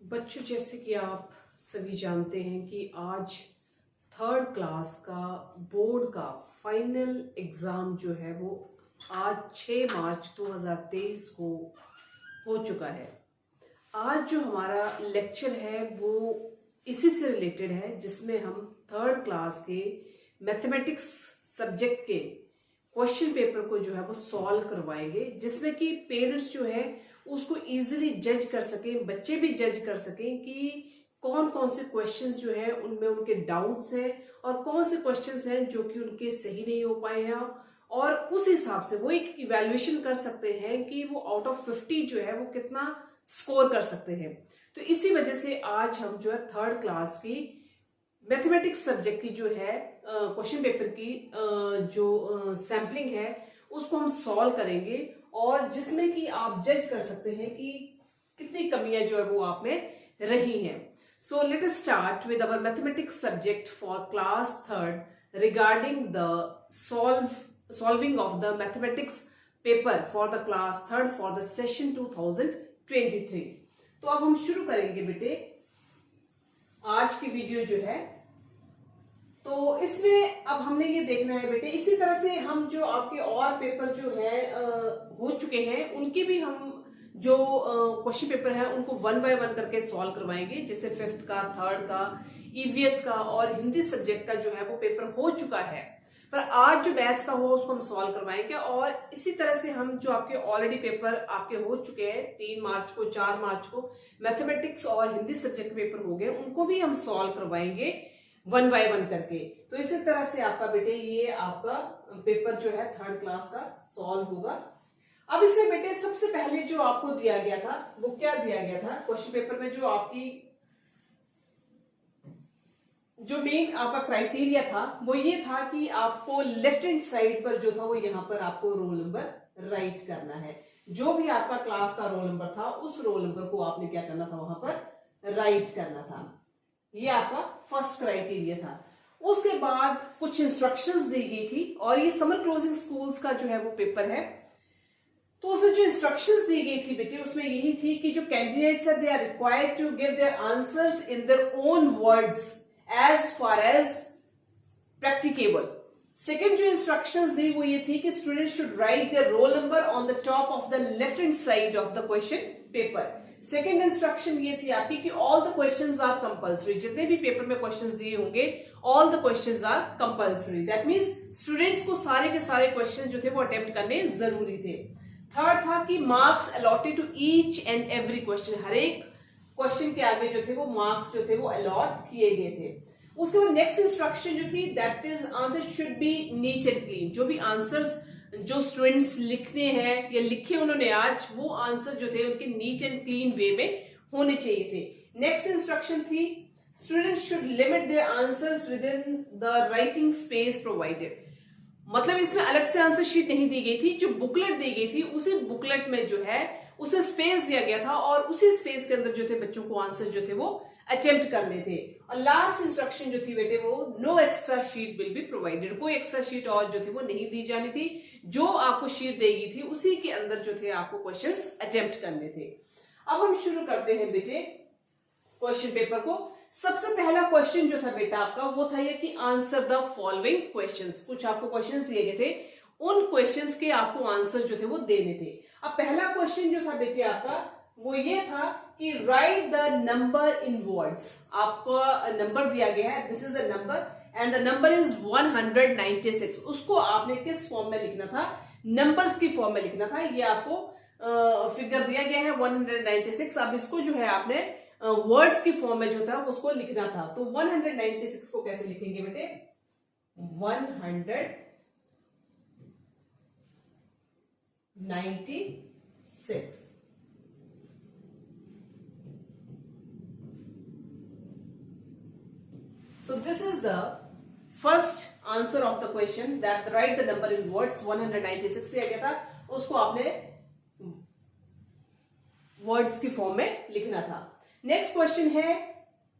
बच्चों, जैसे कि आप सभी जानते हैं कि आज थर्ड क्लास का बोर्ड का फाइनल एग्ज़ाम जो है वो आज 6 मार्च 2023 को हो चुका है। आज जो हमारा लेक्चर है वो इसी से रिलेटेड है, जिसमें हम थर्ड क्लास के मैथमेटिक्स सब्जेक्ट के क्वेश्चन पेपर को जो है वो सॉल्व करवाएंगे, जिसमें कि पेरेंट्स जो है उसको इजीली जज कर सकें, बच्चे भी जज कर सकें कि कौन कौन से क्वेश्चंस जो है उनमें उनके डाउट्स हैं और कौन से क्वेश्चंस हैं जो कि उनके सही नहीं हो पाए हैं, और उस हिसाब से वो एक इवैल्यूएशन कर सकते हैं कि वो आउट ऑफ 50 जो है वो कितना स्कोर कर सकते हैं। तो इसी वजह से आज हम जो है थर्ड क्लास की मैथमेटिक्स सब्जेक्ट की जो है क्वेश्चन पेपर की जो सैम्पलिंग है उसको हम सॉल्व करेंगे, और जिसमें कि आप जज कर सकते हैं कि कितनी कमियां जो है वो आप में रही हैं। So let us start with our mathematics subject for class third regarding the solving of the mathematics paper for the class third for the session 2023। तो अब हम शुरू करेंगे बेटे आज की वीडियो जो है। तो इसमें अब हमने ये देखना है बेटे, इसी तरह से हम जो आपके और पेपर जो है हो चुके हैं उनके भी हम जो क्वेश्चन पेपर है उनको 1 बाय 1 करके सॉल्व करवाएंगे। जैसे फिफ्थ का, थर्ड का, ईवीएस का और हिंदी सब्जेक्ट का जो है वो पेपर हो चुका है, पर आज जो मैथ्स का हो उसको हम सॉल्व करवाएंगे। और इसी तरह से हम जो आपके ऑलरेडी पेपर आपके हो चुके हैं 3 मार्च को, 4 मार्च को मैथमेटिक्स और हिंदी सब्जेक्ट के पेपर हो गए, उनको भी हम सॉल्व करवाएंगे 1 बाय 1 करके। तो इसी तरह से आपका बेटे ये आपका पेपर जो है थर्ड क्लास का सॉल्व होगा। अब इसमें बेटे सबसे पहले जो आपको दिया गया था वो क्या दिया गया था क्वेश्चन पेपर में, जो आपकी जो मेन आपका क्राइटेरिया था वो ये था कि आपको लेफ्ट हैंड साइड पर जो था वो यहाँ पर आपको रोल नंबर राइट करना है। जो भी आपका क्लास का रोल नंबर था उस रोल नंबर को आपने क्या करना था, वहां पर राइट करना था। ये आपका फर्स्ट क्राइटेरिया था। उसके बाद कुछ इंस्ट्रक्शंस दी गई थी, और ये समर क्लोजिंग स्कूल्स का जो है वो पेपर है। तो उसमें जो इंस्ट्रक्शंस दी गई थी बेटे उसमें यही थी कि जो कैंडिडेट्स है they are required to give their answers in their own words as far as practicable. Second जो इंस्ट्रक्शंस दी वो ये थी कि students should write their roll number on the top of the left hand side of the question paper. Second instruction ये थी आपकी कि all the questions are compulsory. जितने भी पेपर में क्वेश्चंस दिए होंगे all the questions are compulsory. That means students को सारे के सारे क्वेश्चन जो थे वो अटेम्प्ट करने जरूरी थे। थर्ड था कि marks allotted to each and every question. हर एक क्वेश्चन के आगे जो थे वो मार्क्स जो थे वो अलॉट किए गए थे। उसके बाद नेक्स्ट इंस्ट्रक्शन जो थी that is answer should be neat and clean. जो भी आंसर्स जो स्टूडेंट्स लिखने हैं या लिखे उन्होंने आज, वो आंसर जो थे उनके नीट एंड क्लीन वे में होने चाहिए थे। नेक्स्ट इंस्ट्रक्शन थी students should limit their answers with in the writing space provided. मतलब इसमें अलग से आंसर शीट नहीं दी गई थी, जो बुकलेट दी गई थी उसी बुकलेट में जो है उसे स्पेस दिया गया था, और उसी स्पेस के अंदर जो थे बच्चों को आंसर जो थे वो अटेम्प्ट करने थे। और लास्ट इंस्ट्रक्शन जो थी बेटे वो no extra sheet will be provided. कोई एक्स्ट्रा शीट और जो थी वो नहीं दी जानी थी। जो आपको शीट देगी थी उसी के अंदर जो थे आपको क्वेश्चंस अटेम्प्ट करने थे। अब हम शुरू करते हैं बेटे क्वेश्चन पेपर को। सबसे पहला क्वेश्चन जो था बेटा आपका वो था ये कि आंसर द फॉलोइंग क्वेश्चंस। कुछ आपको क्वेश्चंस दिए गए थे, उन क्वेश्चंस के आपको आंसर जो थे वो देने थे। अब पहला क्वेश्चन जो था बेटे आपका वो ये था कि right the number in words. आपको नंबर दिया गया है, this is a number and the number is 196। उसको आपने किस फॉर्म में लिखना था, नंबर्स की फॉर्म में लिखना था। ये आपको फिगर दिया गया है 196। अब इसको जो है आपने वर्ड्स की फॉर्म में जो था उसको लिखना था। तो 196 को कैसे लिखेंगे बेटे, 196। So this is the first answer of the question that write the number in words। 196 दिया गया था, उसको आपने वर्ड्स की फॉर्म में लिखना था। नेक्स्ट क्वेश्चन है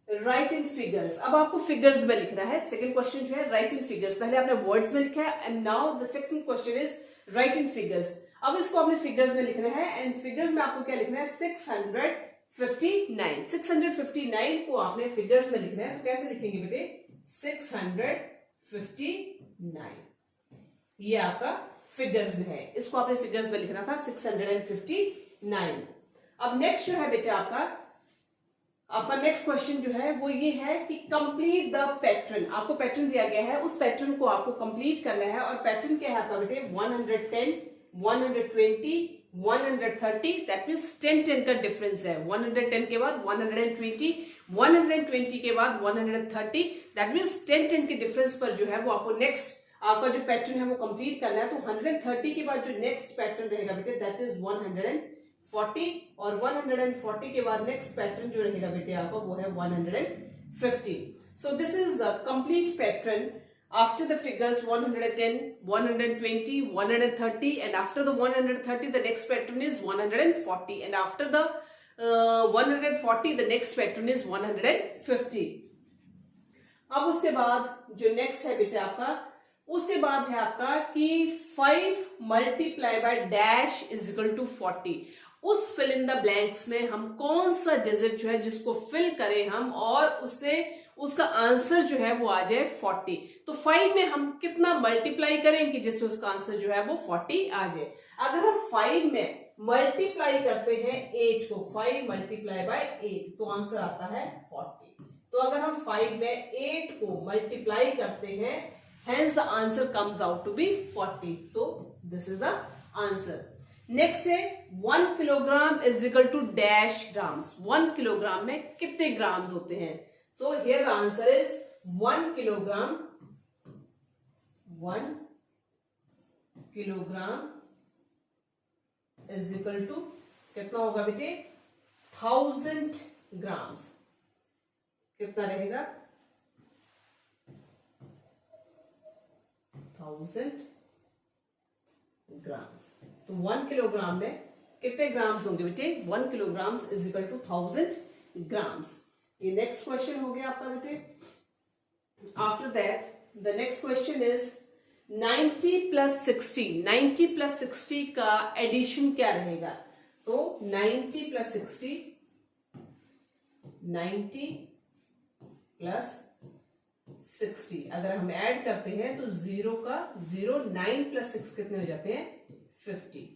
राइट इन फिगर्स। अब आपको फिगर्स में लिखना है। सेकंड क्वेश्चन जो है राइट इन फिगर्स, पहले आपने वर्ड्स में लिखा है and now the second question is right in figures. अब इसको आपने फिगर्स में लिखना है एंड फिगर्स में आपको क्या लिखना है, 600 659 659 को आपने फिगर्स में लिखना है, तो कैसे लिखेंगे बेटे? 659 ये आपका फिगर्स में है, इसको आपने फिगर्स में लिखना था 659। अब नेक्स्ट जो है बेटा आपका नेक्स्ट क्वेश्चन जो है वो ये है कि कंप्लीट द पैटर्न। आपको पैटर्न दिया गया है, उस पैटर्न को आपको कंप्लीट करना है। और पैटर्न क्या है आपका बेटे? 110, 120, 130, दैट मींस 10 का डिफरेंस है। 110 के बाद 120, 120 के बाद 130, दैट मींस 10 के डिफरेंस पर जो है वो आपको नेक्स्ट आपका जो पैटर्न है वो कंप्लीट करना है। तो 130 के बाद जो नेक्स्ट पैटर्न रहेगा बेटे दैट इज 140, और 140 के बाद नेक्स्ट पैटर्न जो रहेगा बेटे आपका वो है 150। So this is the complete pattern after the figures 110, 120, 130, and after the 130 the next pattern is 140, and after the 140 the next pattern is 150। अब उसके बाद जो नेक्स्ट है बेटा आपका, उसके बाद है आपका कि 5 multiply by dash is equal to 40। उस फिल इन द ब्लैंक्स में हम कौन सा डिजिट जो है जिसको फिल करें हम और उससे उसका आंसर जो है वो आ जाए 40। तो 5 में हम कितना मल्टीप्लाई करेंगे जिससे उसका आंसर जो है वो 40 आ जाए। अगर हम 5 में मल्टीप्लाई करते हैं 8 को, 5 मल्टीप्लाई बाय 8 तो आंसर आता है 40। तो अगर हम 5 में 8 को मल्टीप्लाई करते हैं, hence the answer comes out to be 40। so this is the answer। Next है 1 kilogram is equal to dash grams. 1 kilogram में कितने ग्राम्स होते हैं? So here the answer is 1 kilogram is equal to कितना होगा बेटे? 1000 ग्राम्स। कितना रहेगा? 1000 ग्राम्स। तो 1 किलोग्राम में कितने ग्राम्स होंगे बेटे? 1 kilogram is equal to 1000 grams. ये नेक्स्ट क्वेश्चन हो गया आपका बेटे। After that the next question is 90 plus 60। 90 plus 60 का एडिशन क्या रहेगा? तो 90 प्लस 60, 90 प्लस 60 अगर हम ऐड करते हैं तो 0 का 0, 9 प्लस 6 कितने हो जाते हैं? 50।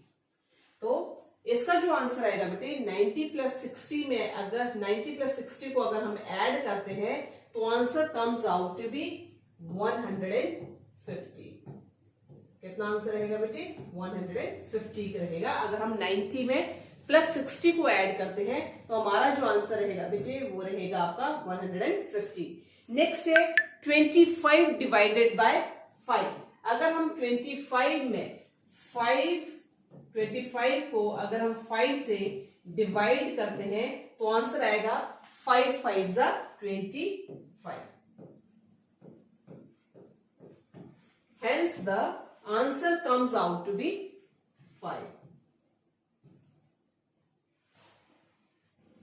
तो इसका जो आंसर आएगा बेटे 90 प्लस 60 में अगर 90 प्लस 60 को अगर हम ऐड करते हैं तो answer comes out to be 150। कितना आंसर रहेगा बेटे? 150 रहेगा। अगर हम 90 में प्लस 60 को ऐड करते हैं तो हमारा जो आंसर रहेगा बेटे वो रहेगा आपका 150। नेक्स्ट है 25 डिवाइडेड बाय 5। अगर हम 25 में 25 को अगर हम 5 से डिवाइड करते हैं तो आंसर आएगा 5 5 जा 25। Hence the answer comes out to be 5।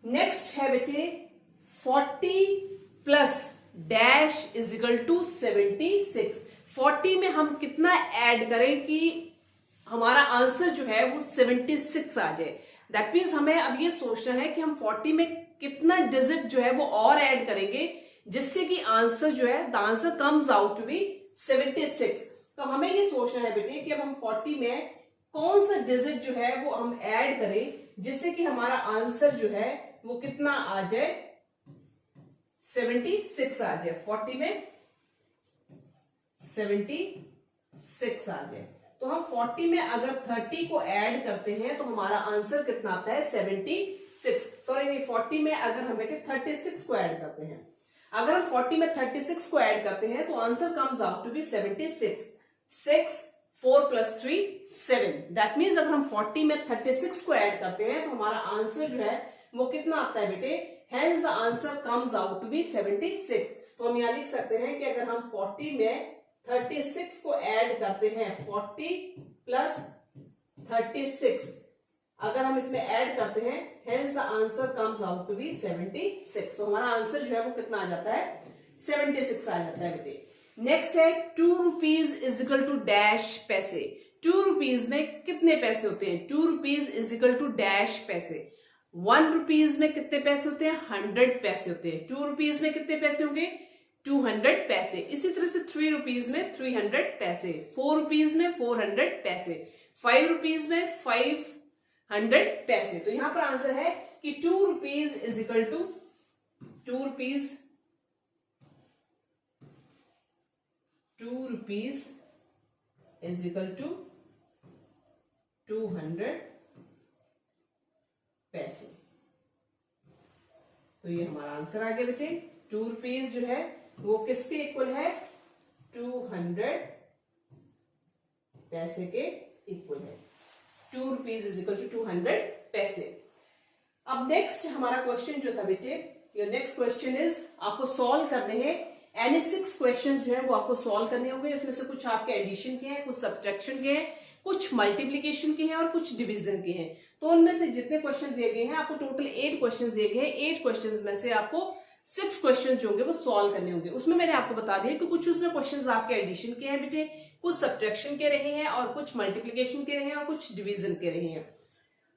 Next है बेटे 40 plus dash is equal to 76। 40 में हम कितना ऐड करें कि हमारा आंसर जो है वो 76 आ जाए? दैट मीन्स हमें अब ये सोचना है कि हम 40 में कितना डिजिट जो है वो और ऐड करेंगे जिससे कि आंसर जो है the answer comes out to be 76। तो हमें ये सोचना है बेटे कि अब हम 40 में कौन सा डिजिट जो है वो हम ऐड करें जिससे कि हमारा आंसर जो है वो कितना आ जाए? 76 आ जाए। 40 में 76 आ जाए। तो हम 40 में अगर 30 को ऐड करते हैं तो हमारा आंसर कितना आता है? 76। सॉरी 40 में अगर हम बेटे 36 को ऐड करते हैं, अगर हम 40 में 36 को ऐड करते हैं तो answer comes out to be 76। 6 4 plus 3 7। That means अगर हम 40 में 36 को ऐड करते हैं तो हमारा आंसर जो है वो कितना आता है बेटे? Hence the answer comes out to be 76। तो हम यहां लिख सकते हैं कि अगर हम 40 में 36 को ऐड करते हैं, 40 प्लस 36 अगर हम इसमें ऐड करते हैं, hence the answer comes out to be 76। तो हमारा आंसर जो है वो कितना आ जाता है? 76 आ जाता है बेटे। नेक्स्ट है 2 rupees is equal to dash पैसे। 2 रुपीज में कितने पैसे होते हैं? 2 rupees is equal to dash पैसे। ₹1 में कितने पैसे होते हैं? 100 पैसे होते हैं। ₹2 में कितने पैसे होंगे? 200 पैसे। इसी तरह से ₹3 में 300 पैसे, ₹4 में 400 पैसे, ₹5 में 500 पैसे। तो यहां पर आंसर है कि ₹2 is equal to ₹2 is equal to 200 पैसे। तो ये हमारा आंसर आ गया बेटे। ₹2 जो है वो किसके इक्वल है? 200 पैसे के इक्वल है। ₹2 इज इक्वल टू 200 पैसे। अब नेक्स्ट हमारा क्वेश्चन जो था बेटे, योर नेक्स्ट क्वेश्चन इज, आपको सॉल्व करने हैं एनी 6 क्वेश्चन जो है वो आपको सॉल्व करने होंगे। इसमें से कुछ आपके एडिशन के हैं, कुछ सब्ट्रैक्शन के हैं, कुछ मल्टीप्लीकेशन के हैं और कुछ डिवीजन के हैं। तो उनमें से जितने क्वेश्चन दिए गए हैं, आपको टोटल 8 क्वेश्चन दिए गए हैं। 8 क्वेश्चन में से आपको 6 क्वेश्चन जो होंगे वो सॉल्व करने होंगे। उसमें मैंने आपको बता दिया कि कुछ उसमें क्वेश्चन आपके एडिशन के हैं बेटे, कुछ सब्ट्रैक्शन के रहे हैं और कुछ मल्टीप्लीकेशन के रहे हैं और कुछ डिवीजन के रहे हैं।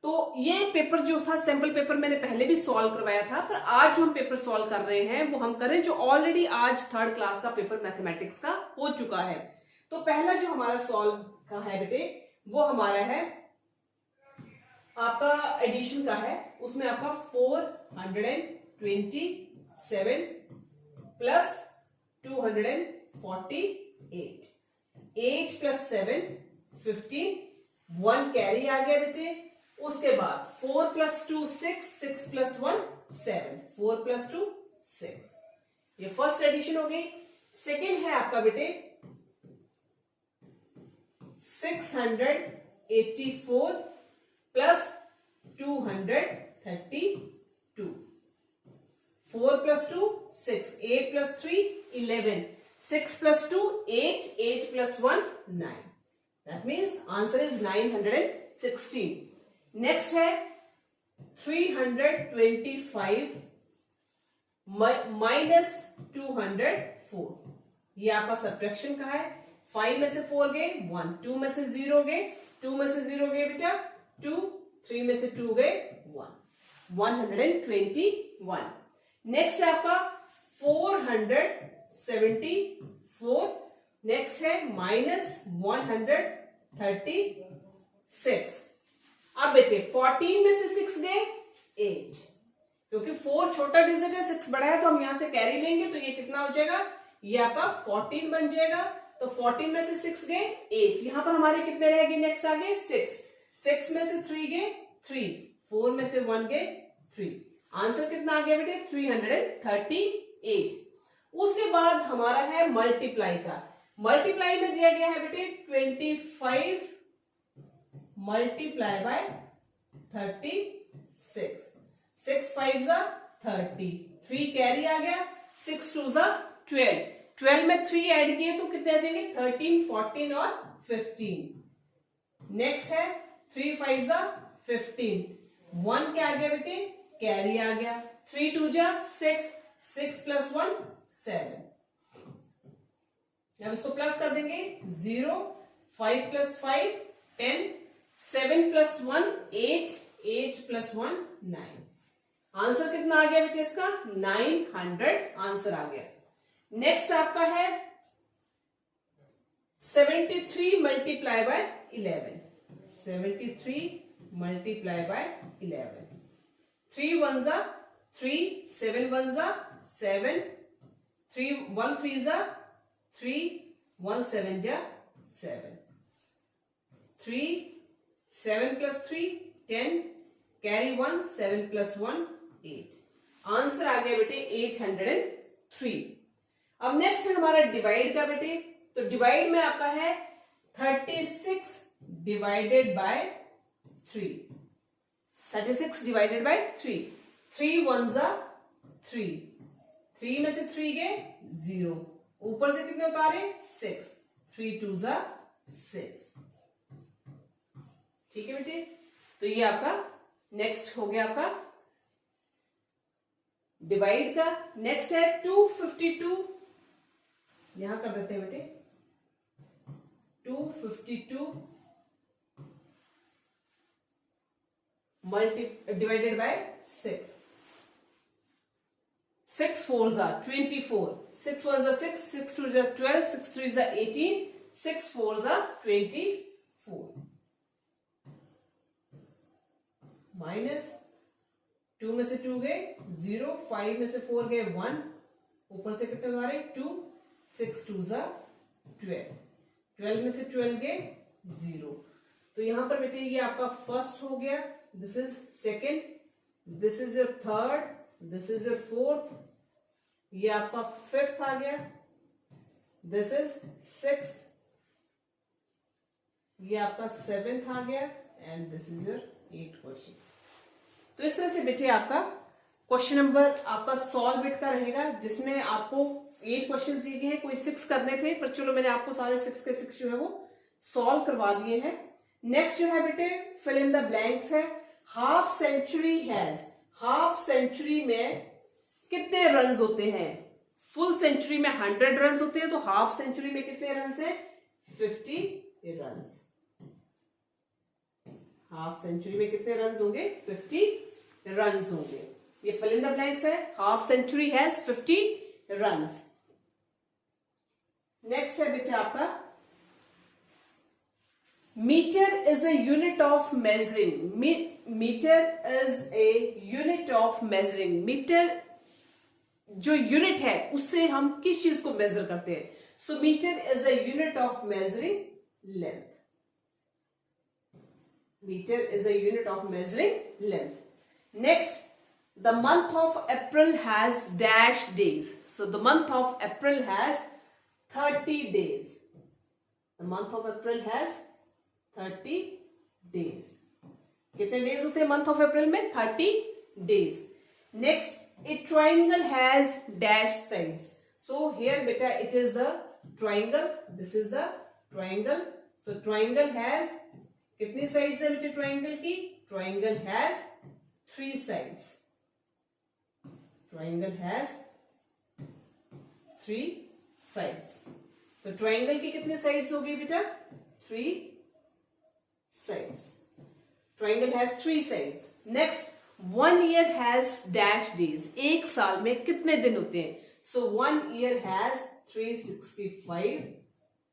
तो ये पेपर जो था, सैंपल पेपर मैंने पहले भी सॉल्व करवाया था, पर आज जो हम पेपर सॉल्व कर रहे हैं वो हम करें जो ऑलरेडी आज 3rd क्लास का पेपर मैथमेटिक्स का हो चुका है। तो पहला जो हमारा सॉल्व का है बेटे, वो हमारा है आपका एडिशन का है। उसमें आपका 427 प्लस 248, 8 प्लस 7 15, 1 कैरी आ गया बेटे। उसके बाद 4 प्लस 2 6, 6 प्लस 1 7, 4 प्लस 2 6। ये फर्स्ट एडिशन हो गई। सेकेंड है आपका बेटे 684 plus 232, 4 plus 2 6, 8 plus 3 11, 6 plus 2 8, 8 plus 1 9। That means answer is 916। Next है 325 माइनस 204। ये आपका सब्ट्रैक्शन का है। 5 में से 4 गए 1, 2 में से 0 गए, 2 में से 0 गए बेटा 2, 3 में से 2 गए 1, 121। नेक्स्ट है आपका 474। नेक्स्ट है माइनस 136। अब बेटे 14 में से 6 गए 8, क्योंकि 4 छोटा डिजिट है, 6 बड़ा है, तो हम यहां से कैरी लेंगे तो ये कितना हो जाएगा? ये आपका 14 बन जाएगा। तो 14 में से 6 गए 8, यहां पर हमारे कितने रह गए? नेक्स्ट आ गए 6, 6 में से 3 गए 3, 4 में से 1 गए 3। आंसर कितना आ गया बेटे? 338। उसके बाद हमारा है मल्टीप्लाई का। मल्टीप्लाई में दिया गया है बेटे 25 मल्टीप्लाई बाय 36, 6 5 जा 30, 3 कैरी आ गया, 6 2 जा 12, 12 में 3 ऐड किए तो कितने आ जाएंगे? 13 14 और 15। नेक्स्ट है 3 5 जा 15, 1 क्या आ गया बेटे? कैरी आ गया, 3 2 जा 6, 6 प्लस 1 7। अब इसको प्लस कर देंगे 0, 5 प्लस 5 10, 7 प्लस 1 8, 8 प्लस 1 9। आंसर कितना आ गया बेटे इसका? 900 आंसर आ गया। नेक्स्ट आपका है 73 मल्टीप्लाई बाय 11, 73 मल्टीप्लाई बाय 11, 3 1 जा 3, 7 1 जा 7, 3 1 3 जा 3, 1 7 जा 7, 3 7 प्लस 3 10, कैरी 1, 7 प्लस 1 8। आंसर आ गया बेटे 803। अब नेक्स्ट है हमारा डिवाइड का बेटे। तो डिवाइड में आपका है 36 डिवाइडेड बाय 3, 36 डिवाइडेड बाय 3, 3 1 जा 3, 3 में से 3 गए 0, ऊपर से कितने उतारे 6, 3 2 जा 6। ठीक है बेटे, तो ये आपका नेक्स्ट हो गया आपका डिवाइड का। नेक्स्ट है 252, यहां कर देते हैं बेटे 252 divided by 6. 6 4s are 24. 6 1s are 6, 6 2s are 12, 6 3s are 18, 6 4s are 24. Minus 2 में से 2 गए 0, 5 में से 4 गए 1, ऊपर से कितने उधारे 2, 6 2s are 12, 12 में से 12 गए 0. तो यहां पर बेटे ये आपका फर्स्ट हो गया, this is second, this is your third, this is your fourth, ये आपका फिफ्थ आ गया, दिस इज सिक्स्थ, ये आपका सेवेंथ आ गया and this is your 8th question. तो इस तरह से बेटे आपका क्वेश्चन नंबर आपका सॉल्व इट का रहेगा, जिसमें आपको 8 क्वेश्चन दिए गए हैं, कोई 6 करने थे पर चलो मैंने आपको सारे 6 के 6 जो है वो सॉल्व करवा दिए हैं. नेक्स्ट जो है बेटे फिल इन द ब्लैंक्स है. Half century has, half century में कितने रन होते हैं? फुल सेंचुरी में 100 रन होते हैं, तो हाफ सेंचुरी में कितने रन है? 50 रन. हाफ सेंचुरी में कितने रन होंगे? 50 रन होंगे. ये फिल इन द ब्लैंक्स है. Half century has 50 run. Next है बेटा आपका metre is a unit of measuring. Metre is a unit of measuring. Metre जो यूनिट है उससे हम किस चीज को मेजर करते हैं? So metre is a unit of measuring length. Metre is a unit of measuring length. Next, the month of April has dash days. So the month of April has 30 days. The month of April has 30 days. कितने days होते हैं month of अप्रैल में? 30 days. Next, a triangle has dash sides. So here beta it is the triangle. This is the triangle. So triangle has कितनी sides है बेटे triangle की? Triangle has 3 sides. Triangle has 3 sides. तो triangle की कितने sides हो गई बेटा? 3 sides. Triangle has 3 sides. Next, 1 year has dash days. एक साल में कितने दिन होते हैं? So 1 year has 365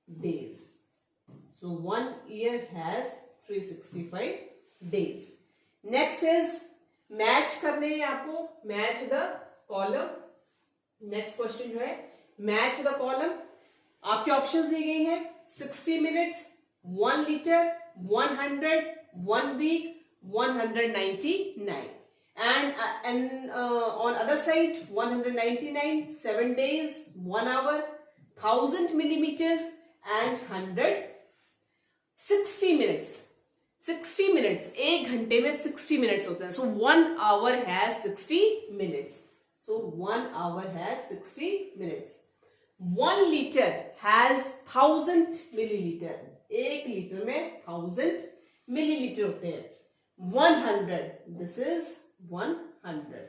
days. So 1 year has 365 days. Next is match करने हैं आपको. Match the column. Next question जो है मैच द कॉलम. आपके ऑप्शंस दी गई हैं 60 minutes, 1 litre, 100, 1 week, 199. And on other side 199, 7 days, 1 hour, 1000 millimeters and 100. 60 minutes. 60 minutes. 1 घंटे में 60 minutes होते हैं. So 1 hour has 60 minutes. So 1 hour has 60 minutes. 1 liter has 1000 milliliter. 1 litre में 1000 मिलीलीटर होते हैं. 100, this is 100.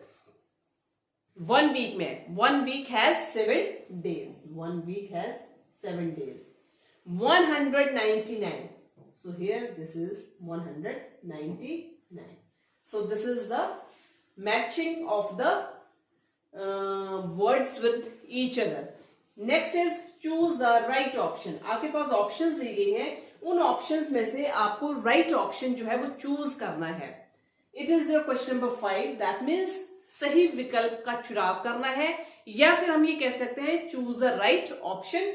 1 week में 1 week has 7 days. 1 week has 7 days. 199. So here this is 199. So this is the matching of the words with each other. Next is choose the right option. आपके पास options दी गई हैं, उन options में से आपको right option जो है वो चूज करना है. It is your question number 5. That means सही विकल्प का चुनाव करना है, या फिर हम ये कह सकते हैं चूज द राइट ऑप्शन.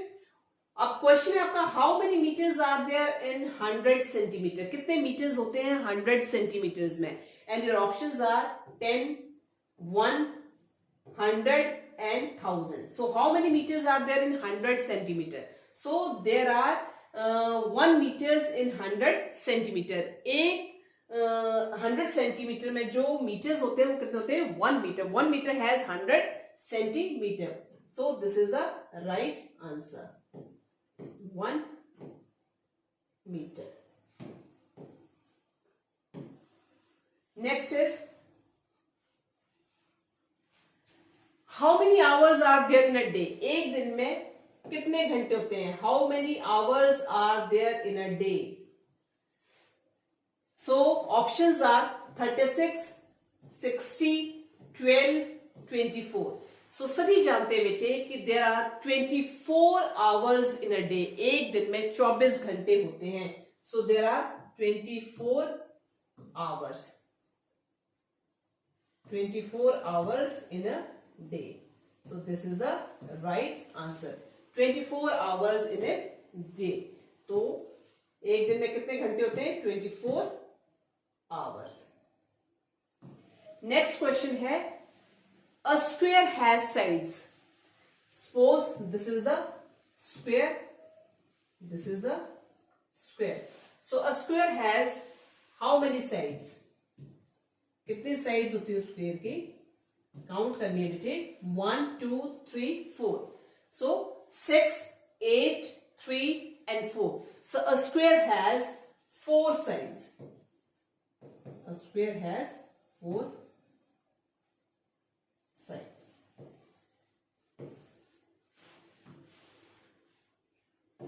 अब क्वेश्चन है आपका how many metres are there in 100 centimetre. कितने मीटर्स होते हैं 100 सेंटीमीटर्स में? And your options are 10, 1, 100 and 1000. So how many meters are there in 100 centimeter? So there are 1 meters in 100 centimeter. एक 100 centimetre में जो मीटर्स होते हैं वो कितने होते हैं? 1 metre. 1 metre has 100 centimetre. So this is the right answer. 1 meter. Next is how many hours are there in a day. एक दिन में कितने घंटे होते हैं? How many hours are there in a day. So options are 36, 60, 12, 24। So सभी जानते हैं बेटे कि there are 24 hours in a day. एक दिन में 24 घंटे होते हैं। So there are 24 hours, 24 hours in a day. So this is the right answer. 24 hours in a day. तो एक दिन में कितने घंटे होते हैं? 24 hours. Next question है, a square has sides. Suppose this is the square, this is the square. So a square has how many sides? कितनी साइड्स होती है स्क्वायर की? काउंट करनी है बेटे। 1 2 3 4। सो 6 8 3 and 4. So a square has 4 sides. A square has 4 sides.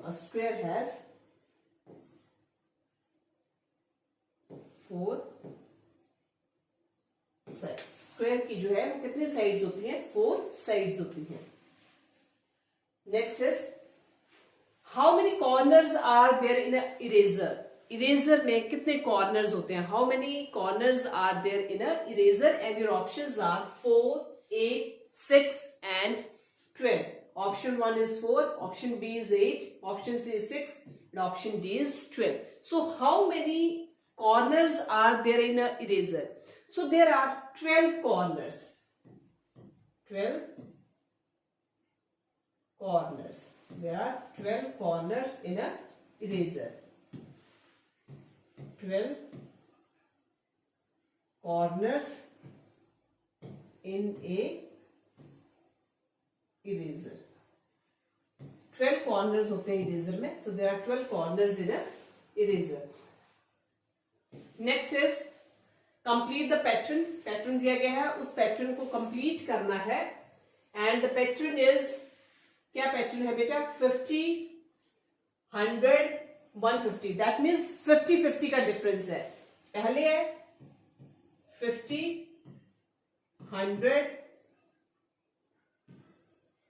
A square has 4 side. Square की जो है वो कितनी साइड्स होती हैं? 4 साइड्स होती हैं। Next is, how many corners are there in a eraser? Eraser में कितने कॉर्नर्स होते हैं? How many corners are there in a eraser? And your options are 4, 8, 6 and 12. Option 1 is 4, option B is 8, option C is 6 and option D is 12. So how many corners are there in a eraser? So there are 12 corners. 12 corners. There are 12 corners in a eraser. 12 corners in a eraser. 12 corners होते हैं eraser में. So there are 12 corners in a eraser. Next is complete the pattern. Pattern दिया गया है, उस pattern को complete करना है। एंड द पैटर्न इज, क्या पैटर्न है बेटा? 50, 100, 150। दैट मीन्स 50-50 का डिफरेंस है। पहले है 50, 100,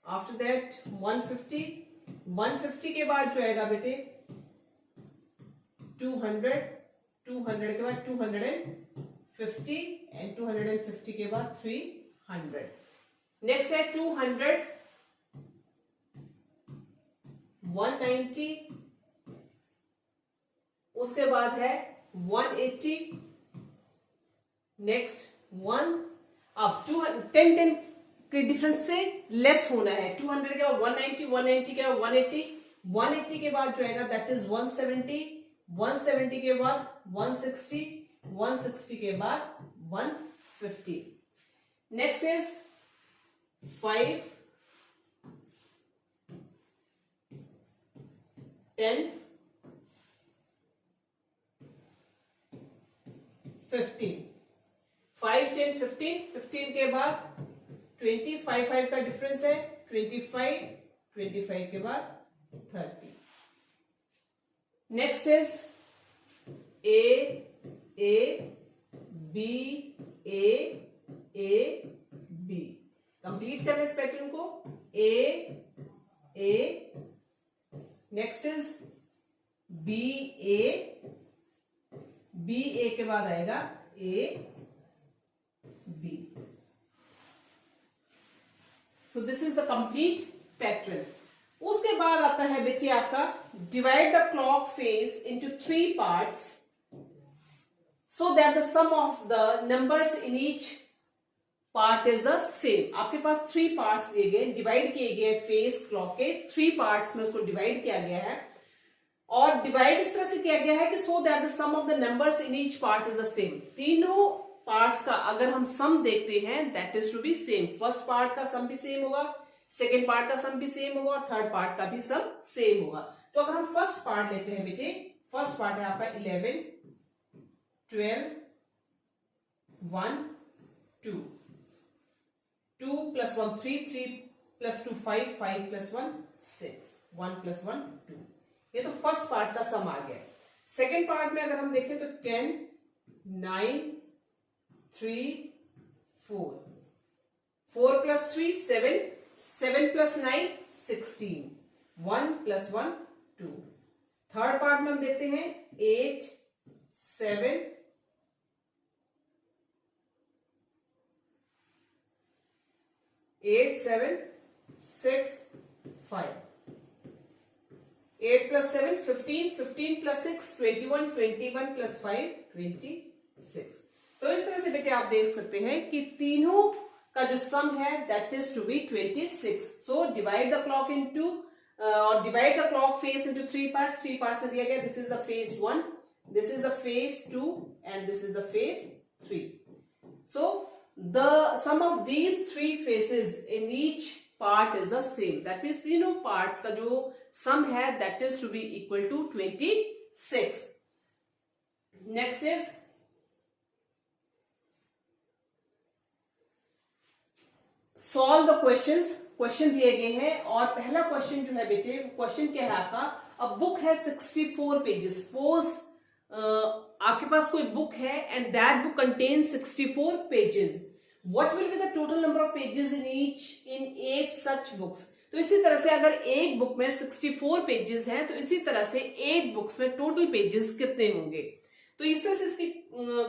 आफ्टर दैट 150, 150 के बाद जो आएगा बेटे 200, 200 के बाद 250 एंड 250 के बाद 300। नेक्स्ट है 200, 190, उसके बाद है 180, नेक्स्ट 1, अब 10 के डिफरेंस से लेस होना है। 200 के बाद 190, 190 के बाद 180, 180 के बाद जो आएगा दैट इज 170, 170 के बाद 160, 160 के बाद 150। Next is 5, 10, 15। 5, 10, 15, 15 के बाद 20, 5 का डिफरेंस है 25, 25 के बाद 30। Next is A, B, A, B। Complete करना इस पैटर्न को। A, next is B, A के बाद आएगा A, B। So this is the complete pattern. उसके बाद आता है बेटे आपका divide the clock face into 3 parts so that the sum of the numbers in each part is the same। आपके पास 3 पार्ट्स दिए गए, डिवाइड किए गए फेस क्लॉक के 3 पार्ट्स में उसको डिवाइड किया गया है। और डिवाइड इस तरह से किया गया है कि so that the sum of the numbers in each part is the same। तीनों पार्ट्स का अगर हम सम देखते हैं that is to be same. First part का सम भी सेम होगा, सेकेंड पार्ट का सम भी सेम होगा और थर्ड पार्ट का भी सम सेम होगा। तो अगर हम फर्स्ट पार्ट लेते हैं बेटे, फर्स्ट पार्ट है आपका 11, 12, 1, 2, 2 + 1 3, 3 + 2 5, 5 + 1 6, 1 + 1 2। ये तो फर्स्ट पार्ट का सम आ गया। सेकेंड पार्ट में अगर हम देखें तो 10, 9, 3, 4. 4 plus 3, 7. 7 plus 9, 16. 1 plus 1, 2. Third part में हम देखते हैं 8, 7, 8, 7, 6, 5. 8 plus 7, 15. 15 plus 6, 21. 21 plus 5, 26. तो इस तरह से बेटे आप देख सकते हैं कि तीनों का जो सम है that is to be 26. So divide the clock into और divide the clock face into 3 parts. 3 parts में दिया गया this is the phase 1, this is the phase 2 and this is the phase 3. So the sum of these 3 phases in each part is the same. That means तीनों parts का जो sum है that is to be equal to 26. Next is solve the questions. Question दिए गए हैं और पहला question जो है बेटे क्वेश्चन क्या है आपका, अ बुक है 64 पेजेस. सपोज आपके पास कोई बुक है and that book contains 64 pages. What will be the total number of pages in 8 such books. तो इसी तरह से अगर एक बुक में 64 पेजेस हैं तो इसी तरह से 8 बुक्स में टोटल पेजेस कितने होंगे. तो इस तरह से इसकी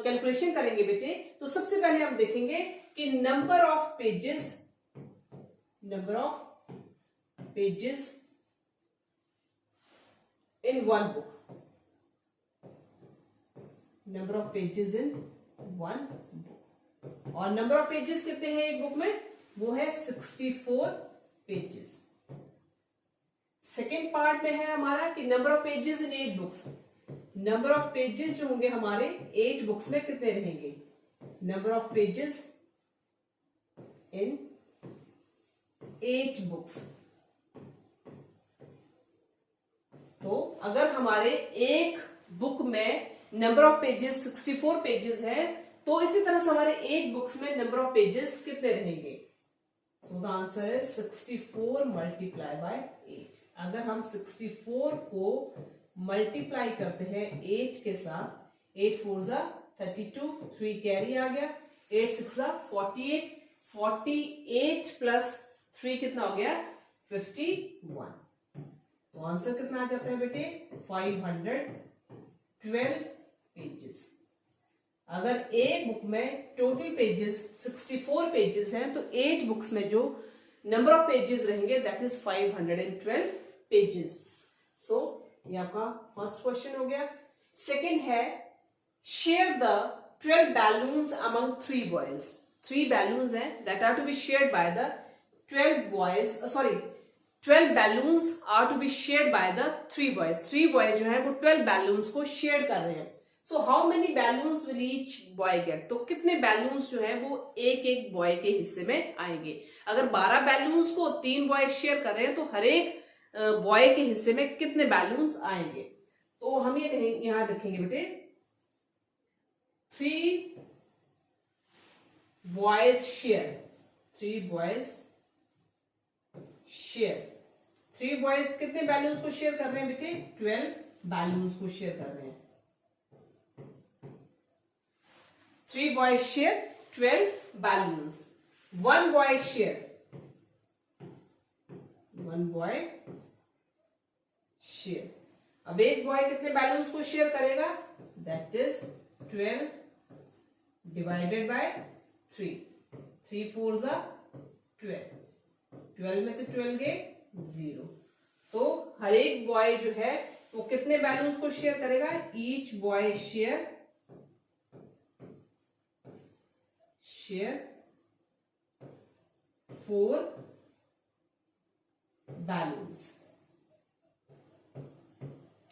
कैलकुलेशन करेंगे बेटे. तो सबसे पहले हम देखेंगे कि number of pages in one book. Number of pages in one book. और नंबर ऑफ पेजेस कितने हैं एक बुक में, वो है 64 पेजेस. सेकेंड पार्ट में है हमारा कि number of pages in 8 books. Number of pages जो होंगे हमारे 8 बुक्स में कितने रहेंगे. Number of pages in 8 books. तो अगर हमारे एक बुक में नंबर ऑफ पेजेस 64 पेजेस है तो इसी तरह से हमारे 8 बुक्स में नंबर ऑफ पेजेस कितने रहेंगे. सो द आंसर है 64 मल्टीप्लाई बाय 8. अगर हम 64 को मल्टीप्लाई करते हैं 8 के साथ, 8 4 जा 32, 3 कैरी आ गया, 8 6 जा 48, 48 प्लस 3 कितना हो गया 51. तो आंसर कितना आ जाता है बेटे 512 पेजेस. अगर एक बुक में टोटल पेजेस 64 पेजेस हैं तो 8 बुक्स में जो नंबर ऑफ पेजेस रहेंगे दैट इज 512 पेजेस. सो ये आपका फर्स्ट क्वेश्चन हो गया. सेकंड है share the 12 balloons among 3 boys. 3 balloons हैं that are to be shared by the 12 boys. 12 balloons are to be shared by the 3 boys. 3 boys जो है वो 12 बैलून्स को शेयर कर रहे हैं. So how many balloons will each boy get. तो कितने बैलून्स जो है वो एक बॉय के हिस्से में आएंगे. अगर 12 बैलून्स को 3 बॉय शेयर कर रहे हैं तो हर एक बॉय के हिस्से में कितने बैलून्स आएंगे. तो हम ये कहेंगे यहां देखेंगे बेटे 3 boys share. 3 boys share. 3 boys कितने बैलून्स को शेयर कर रहे हैं बेटे 12 बैलून्स को शेयर कर रहे हैं. 3 boys share 12 balloons. 1 boy share. 1 boy share. अब एक बॉय कितने बैलून्स को शेयर करेगा दैट इज 12 डिवाइडेड बाय 3. 3 4 जा 12. 12 में से 12 गए 0. तो हर एक बॉय जो है वो कितने बैलून्स को शेयर करेगा. Each boy share 4 balloons.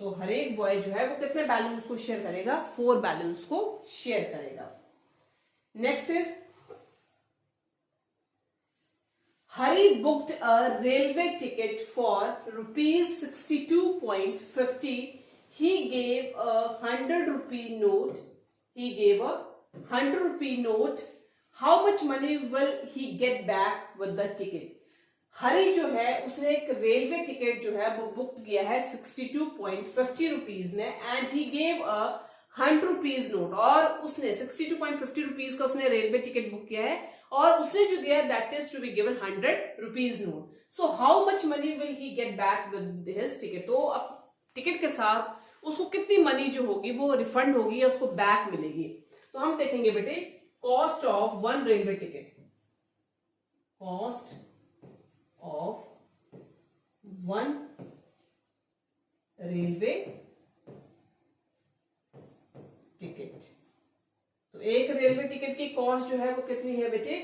तो हर एक बॉय जो है वो कितने बैलून्स को शेयर करेगा 4 बैलून्स को शेयर करेगा. Next is Hari booked a railway ticket for ₹62.50. He gave a 100 rupee note. How much money will he get back with the ticket? हरी जो है उसने एक रेलवे टिकट जो है वो बुक किया है 62.50 रुपीज में and he gave a 100 rupees note, और उसने 62.50 रुपीज का उसने रेलवे टिकट बुक किया है, और उसने जो दिया है that is to be given 100 rupees note. So how much money will he get back with his ticket. तो अब टिकट के साथ उसको कितनी मनी जो होगी वो रिफंड होगी या उसको बैक मिलेगी. तो हम देखेंगे बेटे, cost of one railway ticket, cost of one railway ticket. तो एक रेलवे टिकट की कॉस्ट जो है वो कितनी है बेटे,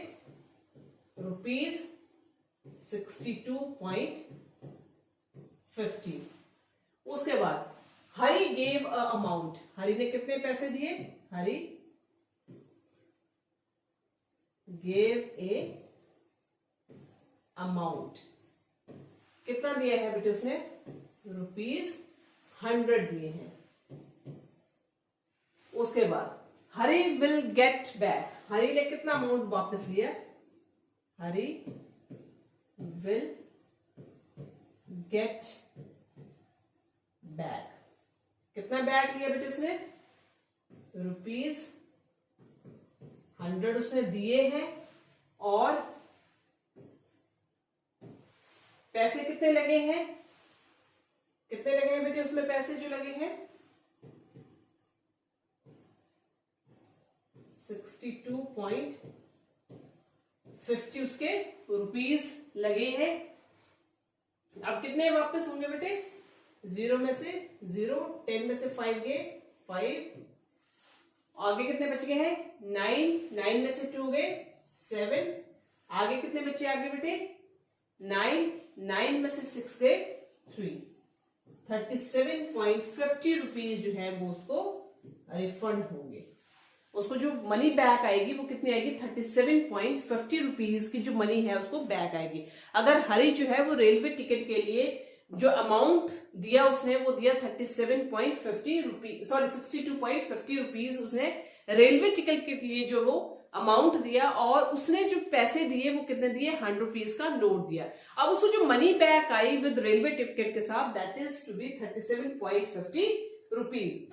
₹62.50. उसके बाद हरी गेव अ अमाउंट, हरी ने कितने पैसे दिए, हरी गेव ए अमाउंट, कितना दिया है बेटे उसने, ₹100 दिए हैं. उसके बाद हरी विल गेट बैक, हरी ने कितना अमाउंट वापस लिया, हरी विल गेट बैक, कितना बैक लिया बेटे उसने, ₹100 उसने दिए हैं, और पैसे कितने लगे हैं, कितने लगे हैं बेटे उसमें, पैसे जो लगे हैं 62.50 उसके रुपीस लगे हैं. अब कितने वापस होंगे बेटे, 0 में से 0, 10 में से 5 गए 5, आगे कितने बच गए हैं 9, 9 में से 2 गए 7, आगे कितने बचे आगे बेटे 9, 9 में से 6 गए 3. 37.50 रुपीज जो है वो उसको रिफंड होंगे. उसको जो मनी बैक आएगी वो कितनी आएगी, 37.50 रुपीज की जो मनी है उसको बैक आएगी. अगर हरी जो है वो रेलवे टिकट के लिए जो अमाउंट दिया उसने वो दिया 37.50 रुपीज, सॉरी 62.50 रुपीज उसने रेलवे टिकट के लिए जो वो अमाउंट दिया, और उसने जो पैसे दिए वो कितने दिए, 100 रुपीज का नोट दिया. अब उसको जो मनी बैक आई विद रेलवे टिकट के साथ that is to be 37.50 rupees.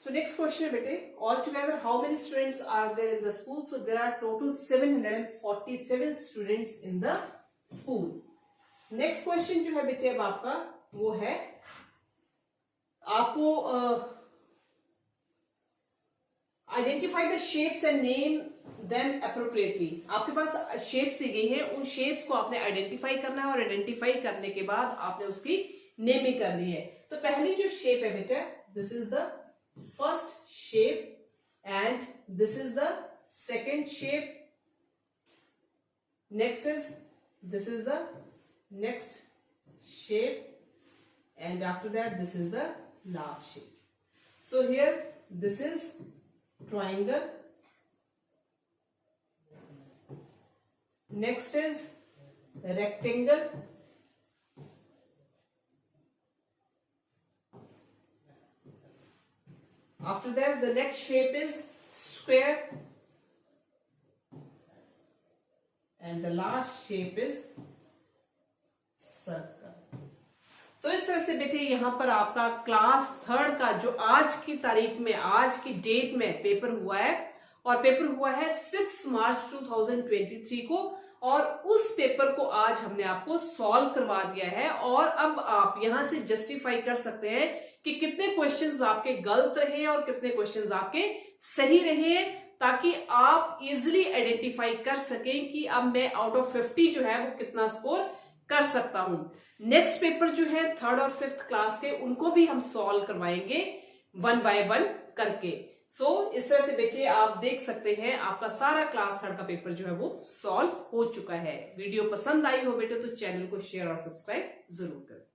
So next question बेटे, altogether how many students are there in the school? So there are total 747 students in the school. Next question जो है बेटे अब आपका वो है, आपको identify the shapes and name them appropriately. आपके पास shapes दी गई हैं, उन shapes को आपने identify करना है, और identify करने के बाद आपने उसकी naming करनी है. तो पहली जो shape है बेटे, this is the first shape and this is the second shape, next is this is the next shape, and after that this is the last shape. So here this is triangle, next is rectangle, after that the next shape is square, and the last shape is circle. तो इस तरह से बेटे यहां पर आपका class 3rd का जो आज की तारीख में, आज की डेट में पेपर हुआ है, और पेपर हुआ है 6 मार्च 2023 को, और उस पेपर को आज हमने आपको सॉल्व करवा दिया है. और अब आप यहां से जस्टिफाई कर सकते हैं कि कितने क्वेश्चंस आपके गलत रहे और कितने क्वेश्चंस आपके सही रहे, ताकि आप इजिली आइडेंटिफाई कर सकें कि अब मैं आउट ऑफ 50 जो है वो कितना स्कोर कर सकता हूं. नेक्स्ट पेपर जो है 3rd और 5th क्लास के, उनको भी हम सॉल्व करवाएंगे 1 by 1 करके. इस तरह से बेटे आप देख सकते हैं आपका सारा क्लास 3rd का पेपर जो है वो सॉल्व हो चुका है. वीडियो पसंद आई हो बेटे तो चैनल को शेयर और सब्सक्राइब जरूर करें.